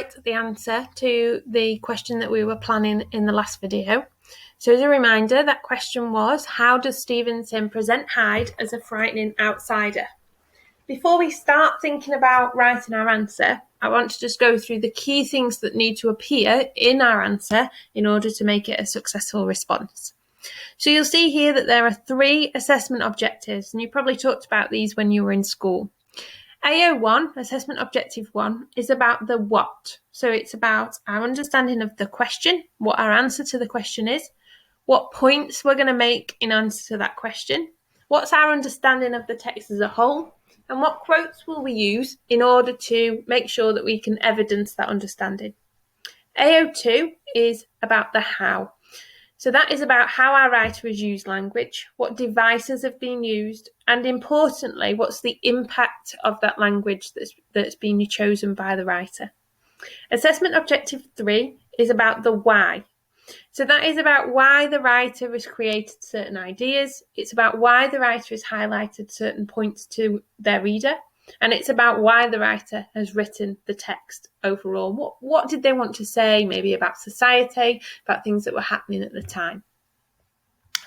write the answer to the question that we were planning in the last video. So as a reminder, that question was, how does Stevenson present Hyde as a frightening outsider? Before we start thinking about writing our answer, I want to just go through the key things that need to appear in our answer in order to make it a successful response. So you'll see here that there are 3 assessment objectives, and you probably talked about these when you were in school. AO1, Assessment Objective 1, is about the what. So it's about our understanding of the question, what our answer to the question is, what points we're going to make in answer to that question, what's our understanding of the text as a whole, and what quotes will we use in order to make sure that we can evidence that understanding. AO2 is about the how. So that is about how our writer has used language, what devices have been used, and importantly, what's the impact of that language that's been chosen by the writer. Assessment Objective 3 is about the why. So that is about why the writer has created certain ideas. It's about why the writer has highlighted certain points to their reader. And it's about why the writer has written the text overall. What did they want to say, maybe about society, about things that were happening at the time.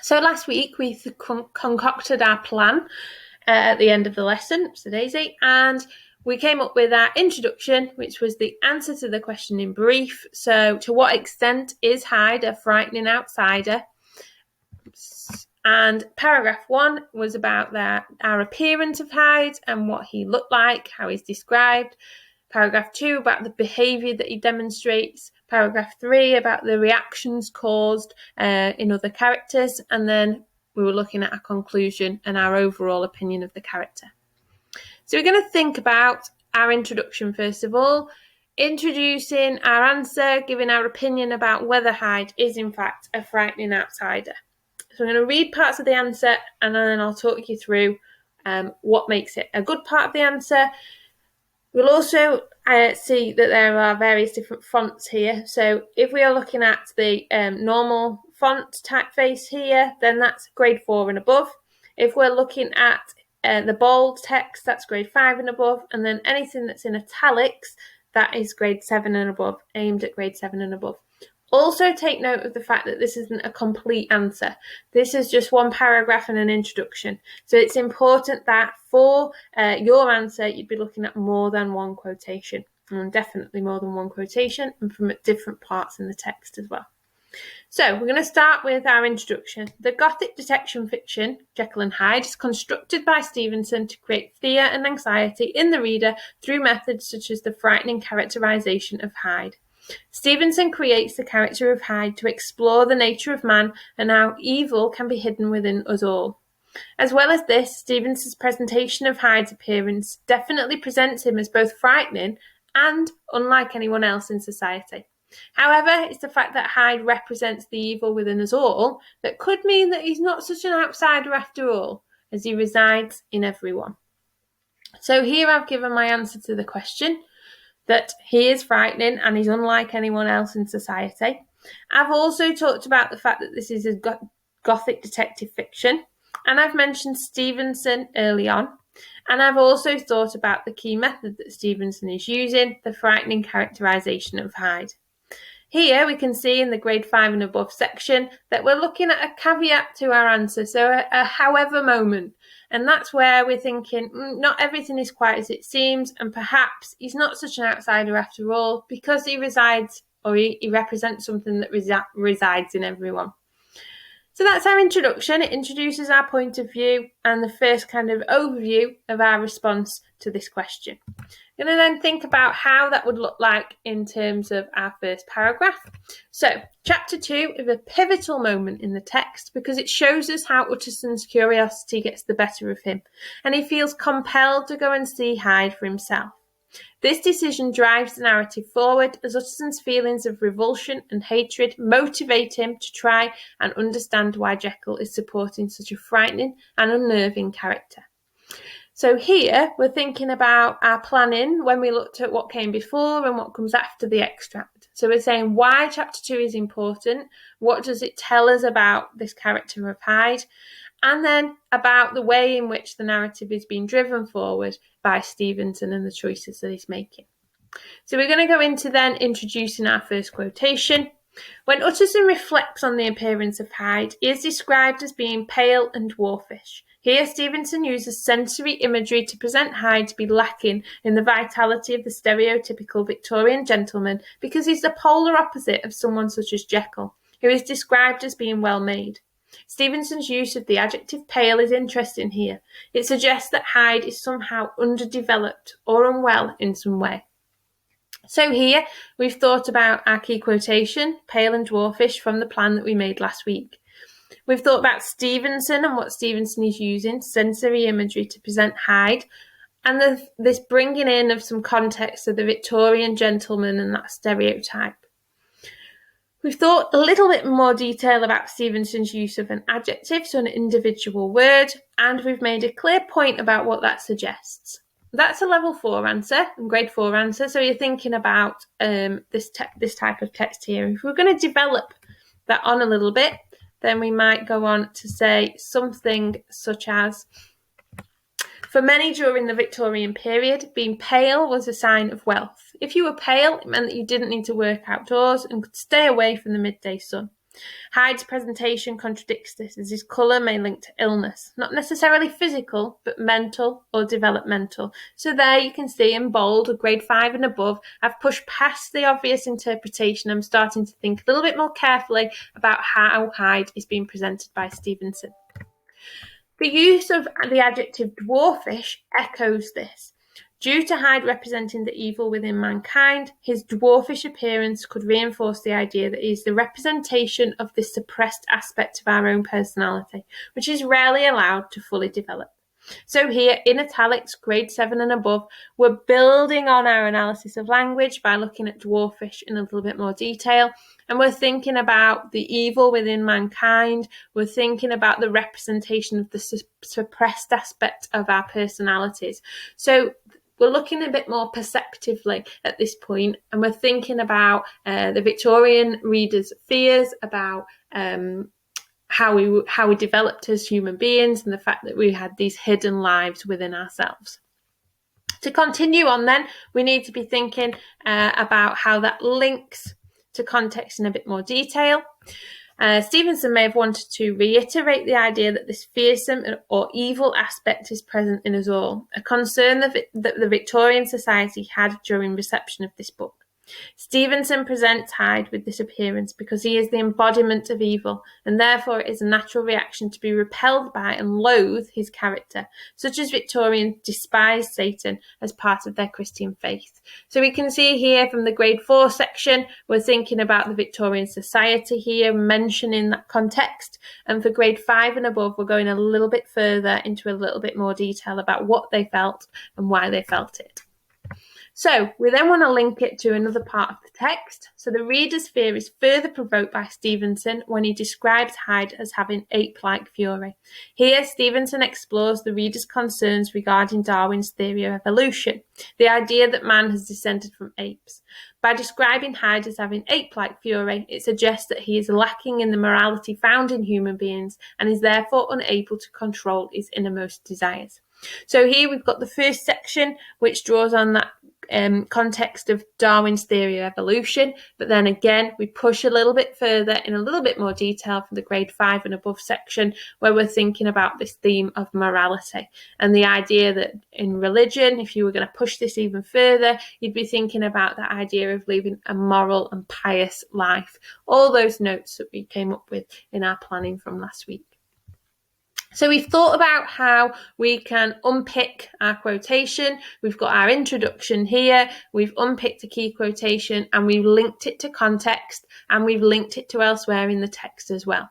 So last week we concocted our plan at the end of the lesson, so Daisy, and we came up with our introduction, which was the answer to the question in brief. So to what extent is Hyde a frightening outsider? And paragraph 1 was about our appearance of Hyde and what he looked like, how he's described. Paragraph 2 about the behaviour that he demonstrates. Paragraph 3 about the reactions caused in other characters. And then we were looking at our conclusion and our overall opinion of the character. So we're going to think about our introduction first of all, introducing our answer, giving our opinion about whether Hyde is in fact a frightening outsider. So I'm going to read parts of the answer and then I'll talk you through what makes it a good part of the answer. We'll also see that there are various different fonts here. So if we are looking at the normal font typeface here, then that's grade 4 and above. If we're looking at the bold text, that's grade 5 and above, and then anything that's in italics, that is grade 7 and above, aimed at grade 7 and above. Also take note of the fact that this isn't a complete answer. This is just one paragraph and an introduction. So it's important that for your answer, you'd be looking at more than one quotation, and definitely more than one quotation, and from different parts in the text as well. So we're going to start with our introduction. The Gothic detection fiction, Jekyll and Hyde, is constructed by Stevenson to create fear and anxiety in the reader through methods such as the frightening characterization of Hyde. Stevenson creates the character of Hyde to explore the nature of man and how evil can be hidden within us all. As well as this, Stevenson's presentation of Hyde's appearance definitely presents him as both frightening and unlike anyone else in society. However, it's the fact that Hyde represents the evil within us all that could mean that he's not such an outsider after all, as he resides in everyone. So here I've given my answer to the question, that he is frightening and he's unlike anyone else in society. I've also talked about the fact that this is a Gothic detective fiction, and I've mentioned Stevenson early on, and I've also thought about the key method that Stevenson is using, the frightening characterization of Hyde. Here we can see in the grade 5 and above section that we're looking at a caveat to our answer, so a however moment. And that's where we're thinking, not everything is quite as it seems, and perhaps he's not such an outsider after all because he resides, or he represents something that resides in everyone. So that's our introduction. It introduces our point of view and the first kind of overview of our response to this question. I'm going to then think about how that would look like in terms of our first paragraph. So, chapter 2 is a pivotal moment in the text because it shows us how Utterson's curiosity gets the better of him, and he feels compelled to go and see Hyde for himself. This decision drives the narrative forward as Utterson's feelings of revulsion and hatred motivate him to try and understand why Jekyll is supporting such a frightening and unnerving character. So here we're thinking about our planning when we looked at what came before and what comes after the extract. So we're saying why chapter 2 is important, what does it tell us about this character of Hyde, and then about the way in which the narrative is being driven forward by Stevenson and the choices that he's making. So we're going to go into then introducing our first quotation. When Utterson reflects on the appearance of Hyde, he is described as being pale and dwarfish. Here Stevenson uses sensory imagery to present Hyde to be lacking in the vitality of the stereotypical Victorian gentleman because he's the polar opposite of someone such as Jekyll, who is described as being well made. Stevenson's use of the adjective pale is interesting here. It suggests that Hyde is somehow underdeveloped or unwell in some way. So here we've thought about our key quotation, pale and dwarfish, from the plan that we made last week. We've thought about Stevenson and what Stevenson is using, sensory imagery, to present Hyde, and this bringing in of some context of the Victorian gentleman and that stereotype. We've thought a little bit more detail about Stevenson's use of an adjective, so an individual word, and we've made a clear point about what that suggests. That's a level 4 answer, and grade 4 answer, so you're thinking about this type of text here. If we're going to develop that on a little bit, then we might go on to say something such as, for many during the Victorian period, being pale was a sign of wealth. If you were pale, it meant that you didn't need to work outdoors and could stay away from the midday sun. Hyde's presentation contradicts this, as his colour may link to illness, not necessarily physical, but mental or developmental. So there you can see in bold, a grade 5 and above, I've pushed past the obvious interpretation. I'm starting to think a little bit more carefully about how Hyde is being presented by Stevenson. The use of the adjective dwarfish echoes this. Due to Hyde representing the evil within mankind, his dwarfish appearance could reinforce the idea that he is the representation of this suppressed aspect of our own personality, which is rarely allowed to fully develop. So here, in italics, grade 7 and above, we're building on our analysis of language by looking at dwarfish in a little bit more detail, and we're thinking about the evil within mankind, we're thinking about the representation of the suppressed aspect of our personalities. So we're looking a bit more perceptively at this point, and we're thinking about the Victorian readers' fears about how we developed as human beings and the fact that we had these hidden lives within ourselves. To continue on then, we need to be thinking about how that links to context in a bit more detail. Stevenson may have wanted to reiterate the idea that this fearsome or evil aspect is present in us all, a concern that the Victorian society had during reception of this book. Stevenson presents Hyde with this appearance because he is the embodiment of evil, and therefore it is a natural reaction to be repelled by and loathe his character, such as Victorians despise Satan as part of their Christian faith. So we can see here from the grade 4 section, we're thinking about the Victorian society here, mentioning that context, and for grade 5 and above, we're going a little bit further into a little bit more detail about what they felt and why they felt it. So we then want to link it to another part of the text. So the reader's fear is further provoked by Stevenson when he describes Hyde as having ape-like fury. Here, Stevenson explores the reader's concerns regarding Darwin's theory of evolution, the idea that man has descended from apes. By describing Hyde as having ape-like fury, it suggests that he is lacking in the morality found in human beings and is therefore unable to control his innermost desires. So here we've got the first section, which draws on that context of Darwin's theory of evolution, but then again we push a little bit further in a little bit more detail for the grade 5 and above section, where we're thinking about this theme of morality and the idea that in religion, if you were going to push this even further, you'd be thinking about that idea of living a moral and pious life. All those notes that we came up with in our planning from last week. So we've thought about how we can unpick our quotation. We've got our introduction here. We've unpicked a key quotation and we've linked it to context and we've linked it to elsewhere in the text as well.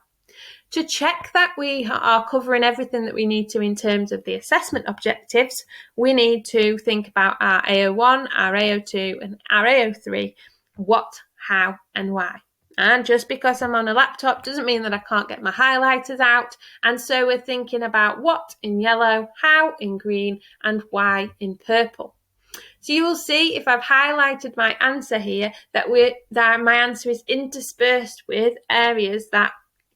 To check that we are covering everything that we need to in terms of the assessment objectives, we need to think about our AO1, our AO2 and our AO3, what, how and why. And just because I'm on a laptop doesn't mean that I can't get my highlighters out. And so we're thinking about what in yellow, how in green, and why in purple. So you will see if I've highlighted my answer here that my answer is interspersed with areas that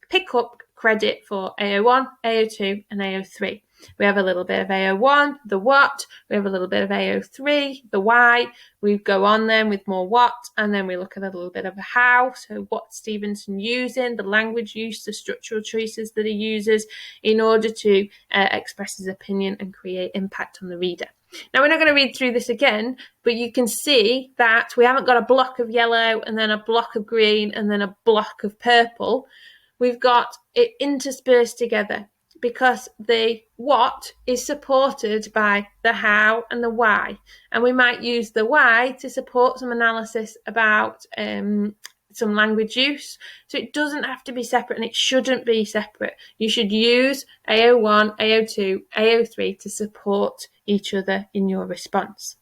pick up credit for AO1, AO2, and AO3. We have a little bit of AO1, the what. We have a little bit of AO3, the why. We go on then with more what, and then we look at a little bit of a how. So what Stevenson using, the language use, the structural choices that he uses in order to express his opinion and create impact on the reader. Now, we're not going to read through this again, but you can see that we haven't got a block of yellow and then a block of green and then a block of purple. We've got it interspersed together because the what is supported by the how and the why. And we might use the why to support some analysis about some language use. So it doesn't have to be separate, and it shouldn't be separate. You should use AO1, AO2, AO3 to support each other in your response.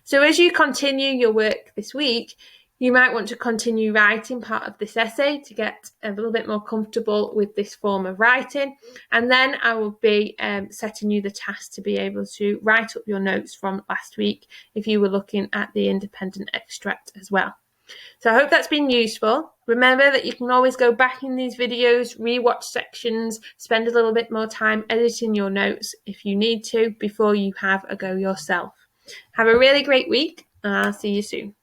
So as you continue your work this week, you might want to continue writing part of this essay to get a little bit more comfortable with this form of writing. And then I will be setting you the task to be able to write up your notes from last week if you were looking at the independent extract as well. So I hope that's been useful. Remember that you can always go back in these videos, rewatch sections, spend a little bit more time editing your notes if you need to before you have a go yourself. Have a really great week, and I'll see you soon.